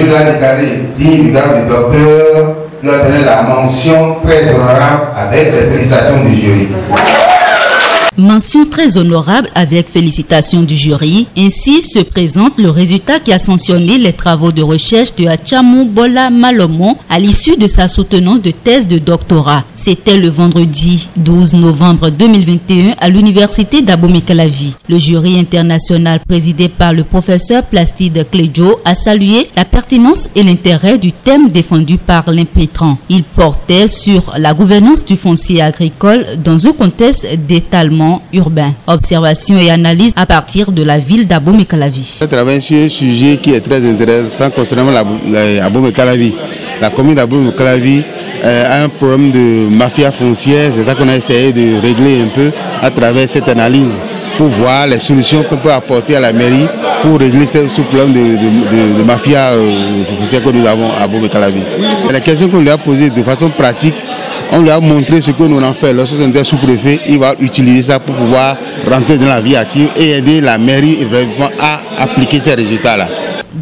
jury l'a déclaré digne du grade de docteur, lui a donné la mention très honorable avec les félicitations du jury. Mention très honorable avec félicitations du jury. Ainsi se présente le résultat qui a sanctionné les travaux de recherche de Atchamou Bola Malomon à l'issue de sa soutenance de thèse de doctorat. C'était le vendredi 12 novembre 2021 à l'université d'Abomey-Calavi. Le jury international présidé par le professeur Plastide Clédio a salué la pertinence et l'intérêt du thème défendu par l'impétrant. Il portait sur la gouvernance du foncier agricole dans un contexte d'étalement urbain. Observation et analyse à partir de la ville d'Abomey-Calavi. Je travaille sur un sujet qui est très intéressant concernant Abomey-Calavi. La commune d'Abomey-Calavi a un problème de mafia foncière. C'est ça qu'on a essayé de régler un peu à travers cette analyse pour voir les solutions qu'on peut apporter à la mairie pour régler ce problème de mafia foncière que nous avons à Abomey-Calavi. La question qu'on lui a posée de façon pratique, on lui a montré ce que nous avons fait. Lorsque c'était sous-préfet, il va utiliser ça pour pouvoir rentrer dans la vie active et aider la mairie à appliquer ces résultats-là.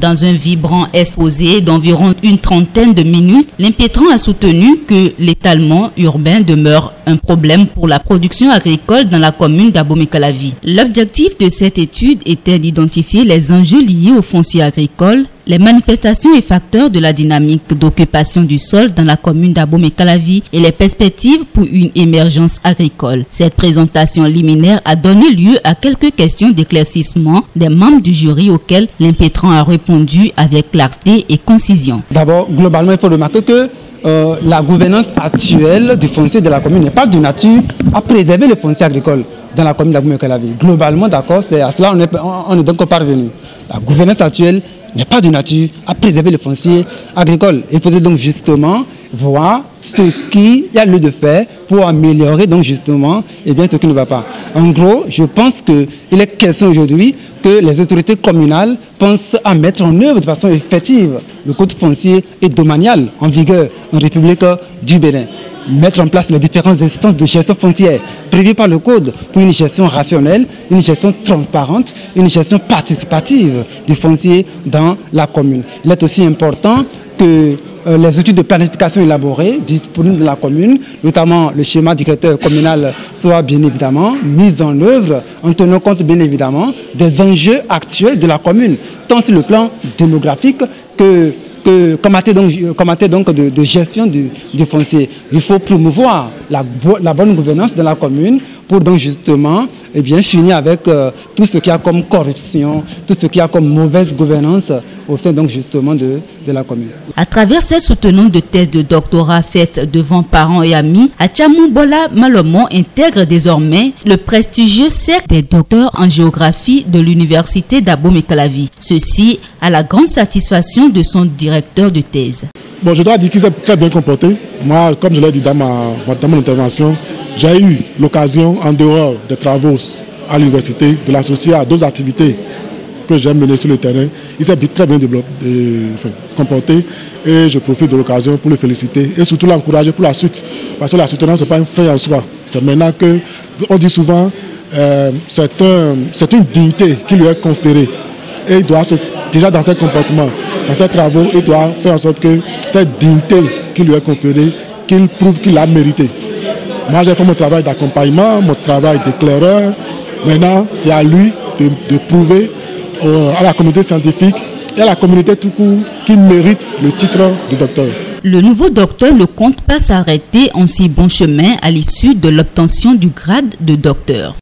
Dans un vibrant exposé d'environ une trentaine de minutes, l'impétrant a soutenu que l'étalement urbain demeure un problème pour la production agricole dans la commune d'Abomey-Calavi. L'objectif de cette étude était d'identifier les enjeux liés au foncier agricole, les manifestations et facteurs de la dynamique d'occupation du sol dans la commune d'Abomey-Calavi et les perspectives pour une émergence agricole. Cette présentation liminaire a donné lieu à quelques questions d'éclaircissement des membres du jury auxquels l'impétrant a répondu avec clarté et concision. D'abord, globalement, il faut remarquer que la gouvernance actuelle du foncier de la commune n'est pas de nature à préserver le foncier agricole dans la commune d'Abomey-Calavi. Globalement, d'accord, c'est à cela on est donc parvenu. La gouvernance actuelle n'est pas de nature à préserver le foncier agricole. Il faut donc justement voir ce qu'il y a lieu de faire pour améliorer donc justement ce qui ne va pas. En gros, je pense qu'il est question aujourd'hui que les autorités communales pensent à mettre en œuvre de façon effective le code foncier et domanial en vigueur en République du Bénin. Mettre en place les différentes instances de gestion foncière prévues par le code pour une gestion rationnelle, une gestion transparente, une gestion participative du foncier dans la commune. Il est aussi important que les études de planification élaborées disponibles dans la commune, notamment le schéma directeur communal, soient bien évidemment mises en œuvre en tenant compte bien évidemment des enjeux actuels de la commune, tant sur le plan démographique comme matière donc de gestion du foncier. Il faut promouvoir la bonne gouvernance de la commune pour donc justement finir avec tout ce qu'il y a comme corruption, tout ce qu'il y a comme mauvaise gouvernance au sein donc justement de la commune. À travers cette soutenance de thèse de doctorat faite devant parents et amis, Atchamou Bola Malomon intègre désormais le prestigieux cercle des docteurs en géographie de l'université d'Abomey-Calavi. Ceci à la grande satisfaction de son directeur de thèse. Bon, je dois dire qu'il s'est très bien comporté. Moi, comme je l'ai dit dans mon intervention, j'ai eu l'occasion, en dehors des travaux à l'université, de l'associer à d'autres activités que j'ai menées sur le terrain. Il s'est très bien comporté et je profite de l'occasion pour le féliciter et surtout l'encourager pour la suite. Parce que la soutenance, ce n'est pas une fin en soi. C'est maintenant que, on dit souvent, c'est une dignité qui lui est conférée. Et il doit, déjà dans ses comportements, dans ses travaux, il doit faire en sorte que cette dignité qui lui est conférée, qu'il prouve qu'il l'a méritée. Moi, j'ai fait mon travail d'accompagnement, mon travail d'éclaireur. Maintenant, c'est à lui de prouver à la communauté scientifique et à la communauté tout court qu'il mérite le titre de docteur. Le nouveau docteur ne compte pas s'arrêter en si bon chemin à l'issue de l'obtention du grade de docteur.